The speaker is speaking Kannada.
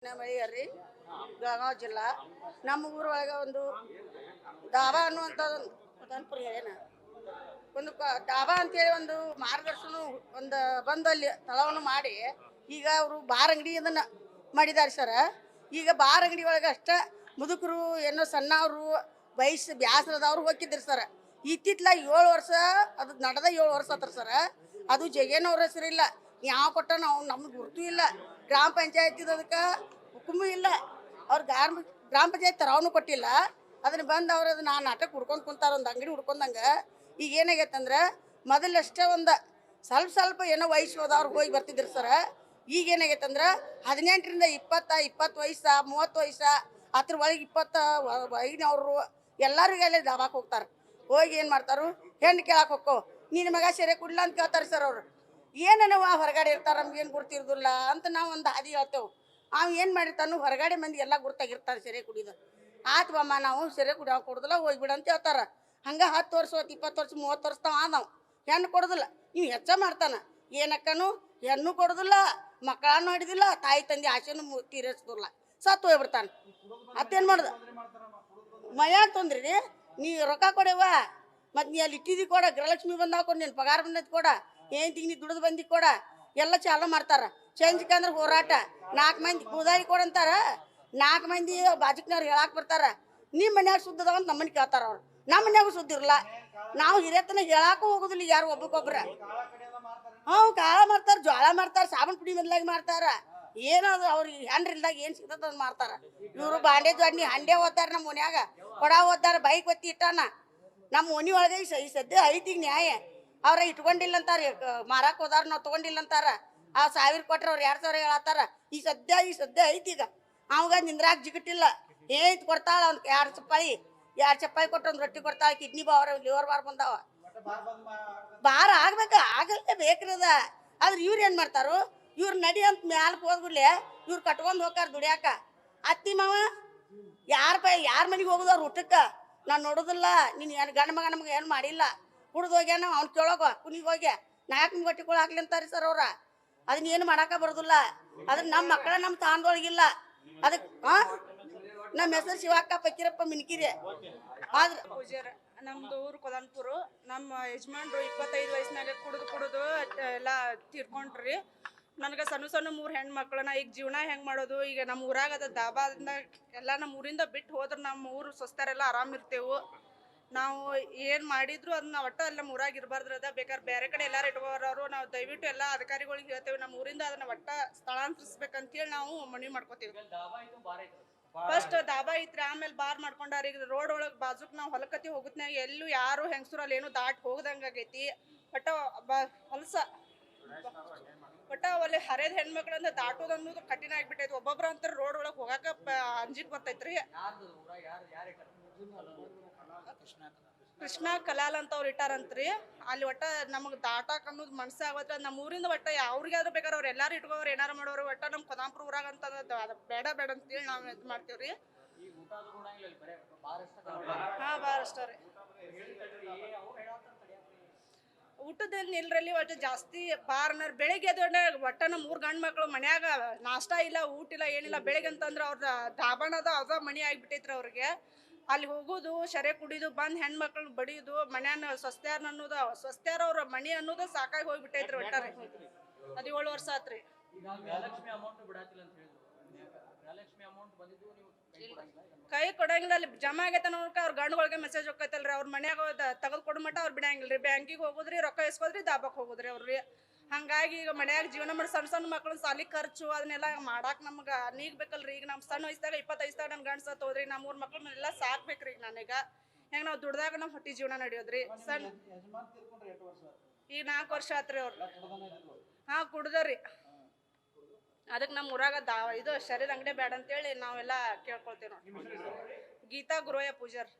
ಮಳಿಯರಿ ಬೆಳಗಾವಿ ಜಿಲ್ಲಾ ನಮ್ಮ ಊರೊಳಗೆ ಒಂದು ದಾಬಾ ಅನ್ನುವಂಥ ಒಂದು ಡಾಬಾ ಅಂತೇಳಿ ಒಂದು ಮಾರ್ಗದರ್ಶನ ಒಂದು ಬಂದಲ್ಲಿ ತಳವನ್ನು ಮಾಡಿ ಈಗ ಅವರು ಬಾರ್ ಅಂಗಡಿ ಅದನ್ನ ಮಾಡಿದ್ದಾರೆ ಸರ್. ಈಗ ಬಾರ್ ಅಂಗಡಿ ಒಳಗೆ ಅಷ್ಟ ಮುದುಕರು ಏನೋ ಸಣ್ಣವರು ವಯಸ್ಸು ಬ್ಯಾಸರದವ್ರು ಹೋಗಿದ್ರು ಸರ್. ಇತ್ತಿತ್ಲ 7 ವರ್ಷ ಅದು ನಡೆದ 7 ವರ್ಷ ಆತ್ರ ಸರ್. ಅದು ಜಗೇನವ್ರ ಹೆಸರಿಲ್ಲ, ಯಾವ ಕೊಟ್ಟ ನಾವು ನಮ್ಗೆ ಗುರ್ತು ಇಲ್ಲ, ಗ್ರಾಮ ಪಂಚಾಯತಿ ಅದಕ್ಕೆ ಹುಕುಮು ಇಲ್ಲ, ಅವ್ರು ಗ್ರಾಮ ಪಂಚಾಯತ್ ತರವನು ಕೊಟ್ಟಿಲ್ಲ. ಅದನ್ನ ಬಂದು ಅವ್ರು ಅದನ್ನ ನಾಟಕ ಹುಡ್ಕೊಂಡು ಕುಂತಾರ, ಒಂದು ಅಂಗಡಿ ಹುಡ್ಕೊಂಡಂಗೆ. ಈಗ ಏನಾಗೈತಂದ್ರೆ ಮೊದಲಷ್ಟೇ ಒಂದು ಸ್ವಲ್ಪ ಏನೋ ವಯಸ್ಸು ಹೋದವ್ರು ಹೋಗಿ ಬರ್ತಿದ್ರು ಸರ್. ಈಗ ಏನಾಗೈತಂದ್ರೆ 18ರಿಂದ 20 ವಯಸ್ಸ 30 ವಯಸ್ಸ ಅದ್ರ ಒಳಗೆ 20 ಅವರು ಎಲ್ಲರಿಗೂ ಅಲ್ಲಿ ದಾಬಾಕ್ ಹೋಗ್ತಾರೆ. ಹೋಗಿ ಏನು ಮಾಡ್ತಾರು, ಹೆಣ್ಣು ಕೇಳಕ್ಕೆ ಹೋಕ್ಕೋ, ನಿನ್ನ ಮಗ ಸೆರೆ ಕುಡ್ಲ ಅಂತ ಕೇಳ್ತಾರೆ ಸರ್. ಅವರು ಏನವ ಹೊರಗಡೆ ಇರ್ತಾರೆ, ನಮ್ಗೇನು ಗುರ್ತಿರ್ದಿಲ್ಲ ಅಂತ ನಾವು ಒಂದು ಹಾದಿ ಹೇಳ್ತೇವೆ. ಅವ್ ಏನು ಮಾಡಿರ್ತಾನು, ಹೊರಗಡೆ ಮಂದಿ ಎಲ್ಲ ಗುರ್ತಾಗಿರ್ತಾರೆ ಸೆರೆ ಕುಡಿದು. ಆತು ಬಮ್ಮ ನಾವು ಸೆರೆ ಕುಡಿಯೋ ಕೊಡುದಿಲ್ಲ, ಹೋಗ್ಬಿಡ ಅಂತ ಹೇಳ್ತಾರೆ. ಹಂಗೆ 10 ವರ್ಷ 20 ವರ್ಷ 30 ವರ್ಷ ತಾವ ನಾವು ಹೆಣ್ಣು ಕೊಡೋದಿಲ್ಲ. ನೀವು ಹೆಚ್ಚ ಮಾಡ್ತಾನ, ಏನಕ್ಕನು ಹೆಣ್ಣು ಕೊಡೋದಿಲ್ಲ, ಮಕ್ಕಳನ್ನು ಹಿಡಿದಿಲ್ಲ, ತಾಯಿ ತಂದೆ ಆಸೆನೂ ತೀರಿಸೋದಿಲ್ಲ, ಸತ್ತು ಹೋಗ್ಬಿಡ್ತಾನೆ. ಮತ್ತೇನು ಮಾಡೋದು, ಮನ್ಯಾಗ ತೊಂದ್ರಿ ರೀ, ನೀ ರೊಕ್ಕ ಕೊಡವ, ಮತ್ತು ನೀ ಅಲ್ಲಿ ಇಟ್ಟಿದ್ದು ಕೊಡ, ಗೃಹಲಕ್ಷ್ಮಿ ಬಂದಾಗ ಕೊಡು, ನೀನು ಪಗಾರ ಬಂದದ್ದು ಕೊಡ, ಏನು ತಿಂಗಿ ದುಡ್ದು ಬಂದಿ ಕೊಡ, ಎಲ್ಲ ಚಾಲು ಮಾಡ್ತಾರೆ. ಚೇಂಜ್ಕಂದ್ರೆ ಹೋರಾಟ 4 ಮಂದಿ ಕೂದಾರಿ ಕೊಡಂತಾರ, 4 ಮಂದಿ ಬಾಜುಕ್ನವ್ರು ಹೇಳಕ್ಕೆ ಬರ್ತಾರ. ನಿಮ್ಮ ಮನ್ಯಾಗ ಸುದ್ದದ ಅಂತ ನಮ್ಮನ್ನ ಕೇಳ್ತಾರ ಅವ್ರು. ನಮ್ಮ ಮನ್ಯಾಗೂ ಸುದ್ದಿ ಇರಲ್ಲ, ನಾವು ಹಿರಿಯತನ ಹೇಳಕ್ಕೂ ಹೋಗೋದಿಲ್ಲ ಯಾರು ಒಬ್ಬಕ್ಕೊಬ್ರ. ಕಾಳ ಮಾಡ್ತಾರೆ, ಜ್ವಾಳ ಮಾಡ್ತಾರೆ, ಸಾಬೂನು ಪುಡಿ ಮೊದಲಾಗಿ ಮಾಡ್ತಾರೆ. ಏನದು ಅವ್ರಿಗೆ ಹೆಂಡ್ರಿ ಇಲ್ದಾಗ ಏನು ಸಿಗ್ತದ ಅದು ಮಾಡ್ತಾರೆ. ಇವರು ಬಾಂಡೆ ಜ್ವಾಡ್ನಿ ಹಂಡೆ ಓದ್ತಾರೆ, ನಮ್ಮ ಮನ್ಯಾಗ ಕೊಡ ಓದ್ತಾರೆ, ಬೈಕ್ ಒತ್ತಿ ಇಟ್ಟಾನ. ನಮ್ಮ ಮನೆ ಒಳಗೆ ಈ ಸದ್ಯ ಐತಿಗ ನ್ಯಾಯ. ಅವ್ರ ಇಟ್ಕೊಂಡಿಲ್ಲ ಅಂತಾರೆ, ಮಾರಕ್ಕೆ ಹೋದಾರ ನಾವು ತೊಗೊಂಡಿಲ್ಲ ಅಂತಾರ. ಆ 1000 ಕೊಟ್ರೆ ಅವ್ರು 2000 ಹೇಳತ್ತಾರ. ಈ ಸದ್ಯ ಐತಿಗ ಅವಾಗ ನಿಂದ್ರಾಗ ಜಿಗಟ್ಟಿಲ್ಲ. ಏತ್ ಕೊಡ್ತಾಳ ಅವ್ನು 2 ಚಪ್ಪಾಯಿ ಕೊಟ್ಟು ಒಂದು ರೊಟ್ಟಿ ಕೊಡ್ತಾಳೆ. ಕಿಡ್ನಿ ಬಾವ್ರ ಲಿವರ್ ಬಾರ್ ಬಂದಾವ. ಬಾರ ಆಗ್ಬೇಕ, ಆಗಲ್ಲೇ ಬೇಕ್ರದ. ಆದ್ರೆ ಇವ್ರು ಏನು ಮಾಡ್ತಾರು, ಇವ್ರು ನಡಿ ಅಂತ ಮ್ಯಾಲಕ್ಕೆ ಹೋದ್ಬಿಡ್ಲೆ ಇವ್ರು ಕಟ್ಕೊಂಡು ಹೋಗಾರ ದುಡಿಯಾಕ. ಅತ್ತಿ ಮಾವ ಯಾರ ಮನೆಗೆ ಹೋಗುದವ್ರು ಊಟಕ್ಕೆ ನಾನು ನೋಡೋದಿಲ್ಲ. ನೀನು ಏನು ಗಂಡ ಮಗ ನಮ್ಗೆ ಏನು ಮಾಡಿಲ್ಲ, ಕುಡ್ದು ಹೋಗ್ಯಾನ ಅವ್ನು ಕೇಳೋಗ ಕುನಿಗೆ ಹೋಗ್ಯ 4 ಗಟ್ಟಿಗಳು ಹಾಕ್ಲಿ ಅಂತಾರೆ ಸರ್ ಅವ್ರ. ಅದನ್ನ ಏನು ಮಾಡಾಕ ಬರೋದಿಲ್ಲ. ಅದ್ರ ನಮ್ಮ ಮಕ್ಕಳ ನಮ್ಮ ತಾಂದೊಳಗಿಲ್ಲ. ಅದಕ್ಕೆ ನಮ್ಮ ಹೆಸರು ಶಿವಕ್ಕ ಪಕ್ಕಿರಪ್ಪ ಮಿನ್ಕಿರಿ. ಆದ್ರೆ ಪೂಜಾರ ನಮ್ದು ಊರು ಕೊದನ್ಪುರ. ನಮ್ಮ ಯಜಮಾನ್ರು 25 ವಯಸ್ಸಿನಾಗ ಕುಡಿದು ಎಲ್ಲ ತೀರ್ಕೊಂಡ್ರಿ. ನನಗೆ ಸಣ್ಣ 3 ಹೆಣ್ಣು ಮಕ್ಕಳನ್ನ ಈಗ ಜೀವನ ಹೆಂಗೆ ಮಾಡೋದು. ಈಗ ನಮ್ಮ ಊರಾಗ ಅದ ದಾಬಾದಿಂದ ಎಲ್ಲ ನಮ್ಮ ಊರಿಂದ ಬಿಟ್ಟು ಹೋದ್ರೆ ನಮ್ಮ ಊರು ಸ್ವಸ್ಥರೆಲ್ಲ ಆರಾಮಿರ್ತೇವೆ. ನಾವು ಏನು ಮಾಡಿದ್ರು ಅದನ್ನ ಒಟ್ಟು ಅಲ್ಲಿ ನಮ್ಮ ಊರಾಗ ಇರಬಾರ್ದು. ಅದ ಬೇಕಾದ್ರೆ ಬೇರೆ ಕಡೆ ಎಲ್ಲಾರು ಇಟ್ಕೋರು. ನಾವು ದಯವಿಟ್ಟು ಎಲ್ಲ ಅಧಿಕಾರಿಗಳಿಗೆ ಹೇಳ್ತೇವೆ, ನಮ್ಮ ಊರಿಂದ ಅದನ್ನ ಒಟ್ಟ ಸ್ಥಳಾಂತರಿಸ್ಬೇಕಂತೇಳಿ ನಾವು ಮನವಿ ಮಾಡ್ಕೋತೀವಿ. ಫಸ್ಟ್ ದಾಬಾ ಐತ್ರಿ, ಆಮೇಲೆ ಬಾರ್ ಮಾಡ್ಕೊಂಡಾರ. ಈಗ ರೋಡ್ ಒಳಗೆ ಬಾಜುಕ್ ನಾವು ಹೊಲಕತ್ತಿ ಹೋಗುತ್ನಾಗ ಎಲ್ಲೂ ಯಾರು ಹೆಂಗಸರಲ್ಲಿ ಏನು ದಾಟ್ ಹೋಗದಂಗ ಆಗೈತಿ. ಒಟ್ಟ ಹೊಲಸ ಒಟ್ಟ ಅಲ್ಲಿ ಹರಿದ ಹೆಣ್ಮಕ್ಳಂದ ದಾಟೋದು ಅನ್ನೋದು ಕಠಿಣ ಆಗಿಬಿಟ್ಟೈತಿ. ಒಬ್ಬೊಬ್ರ ಅಂತಾರೆ ರೋಡ್ ಒಳಗೆ ಹೋಗಾಕ ಅಂಜಿಕ್ ಬರ್ತೈತ್ರಿ. ಕೃಷ್ಣ ಕಲಾಲ್ ಅಂತ ಅವ್ರು ಇಟ್ಟಾರಂತ್ರಿ. ಅಲ್ಲಿ ಒಟ್ಟ ನಮಗೆ ದಾಟಾಕ್ ಅನ್ನೋದು ಮನಸ್ಸೇ ಆಗೋತ್ರ. ನಮ್ಮ ಊರಿಂದ ಒಟ್ಟ ಅವ್ರಿಗಾದ್ರೂ ಬೇಕಾದ್ರೆ ಅವ್ರು ಎಲ್ಲಾರು ಇಟ್ಕೋರು ಏನಾರು ಮಾಡೋರು. ಒಟ್ಟ ನಮ್ಮ ಕೊದಾಂಪುರ ಊರಾಗ ಅಂತ ಅದು ಬೇಡ ಅಂತೇಳಿ ನಾವು ಇದು ಮಾಡ್ತೀವ್ರಿ. ಬಾರ್ ಅಷ್ಟ ರೀ. ಊಟದಲ್ಲಿ ನಿಲ್ರಲ್ಲಿ ಒಟ್ಟು ಜಾಸ್ತಿ ಬಾರ್ನರ್ ಬೆಳಿಗ್ಗೆ ಎದ್ದು ಒಟ್ಟ ನಮ್ಮ 3 ಗಂಡು ಮಕ್ಳು ಮನ್ಯಾಗ ನಾಷ್ಟಾ ಇಲ್ಲ, ಊಟ ಇಲ್ಲ, ಏನಿಲ್ಲ. ಬೆಳಿಗ್ಗೆ ಅಂತಂದ್ರೆ ಅವ್ರ ಧಾಬಾಣದ ಅದ ಮನಿ ಆಗಿಬಿಟ್ಟೈತ್ರಿ ಅವ್ರಿಗೆ. ಅಲ್ಲಿ ಹೋಗೋದು, ಶರೆ ಕುಡಿದು ಬಂದು ಹೆಣ್ಮಕ್ಳನ್ನ ಬಡಿಯೋದು, ಮನ್ಯಾನ ಸ್ವಸ್ತ್ಯಾರ ಅನ್ನೋದು ಸ್ವಸ್ತ್ಯಾರ ಅವ್ರ ಮನಿ ಅನ್ನೋದು ಸಾಕಾಗಿ ಹೋಗ್ಬಿಟ್ಟೈತ್ರಿ. ಒಟ್ಟಾರೆ 17 ವರ್ಷ ಆತ್ರಿ. ಕೈ ಕೊಡಂಗಿಲ್ಲ. ಅಲ್ಲಿ ಜಮಾ ಆಗೈತೆ ನೋಡ್ಕ ಅವ್ರ ಗಂಡುಗಳಿಗೆ ಮೆಸೇಜ್ ಹೋಗ್ತೈತಲ್ರಿ, ಅವ್ರ ಮನ್ಯಾಗ ತೆಗೆದು ಕೊಡ ಮಟ್ಟ ಅವ್ರು ಬಿಡಂಗಿಲ್ಲ ರೀ. ಬ್ಯಾಂಕಿಗೆ ಹೋಗೋದ್ರಿ, ರೊಕ್ಕ ಇಸ್ಕೋದ್ರಿ, ದಾಬಾಕ್ ಹೋಗೋದ್ರಿ ಅವ್ರಿ. ಹಂಗಾಗಿ ಈಗ ಮನ್ಯಾಗ ಜೀವನ ಮಾಡಿ ಸಣ್ಣ ಮಕ್ಳು ಸಾಲಿ ಖರ್ಚು ಅದನ್ನೆಲ್ಲ ಮಾಡಾಕ್ ನಮ್ಗೆ ನೀಗ್ ಬೇಕಲ್ರಿ. ಈಗ ನಮ್ಮ ಸಣ್ಣ ವಯಸ್ಸಾಗ 20 ವಯಸ್ಸಾಗ ನನ್ನ ಗಂಡ ಸತ್ತು ಹೋದ್ರಿ. ನಮ್ಮ 3 ಮಕ್ಳನ್ನೆಲ್ಲ ಸಾಕ್ಬೇಕ್ರಿ. ಈಗ ನನಗ ಹೆಂಗೆ ನಾವು ದುಡ್ದಾಗ ನಮ್ಮ ಹೊಟ್ಟಿ ಜೀವನ ನಡೆಯೋದ್ರಿ. ಸಣ್ಣ ಈಗ 4 ವರ್ಷ ಆತ್ರಿ ಅವ್ರು. ಕುಡ್ದರಿ. ಅದಕ್ಕೆ ನಮ್ಮ ಊರಾಗ ಇದು ಶರೀರ ಅಂಗಡಿ ಬೇಡ ಅಂತೇಳಿ ನಾವೆಲ್ಲ ಕೇಳ್ಕೊಳ್ತೇವೆ ನೋಡಿ. ಗೀತಾ ಗುರುವಯ್ಯ ಪೂಜಾರ್.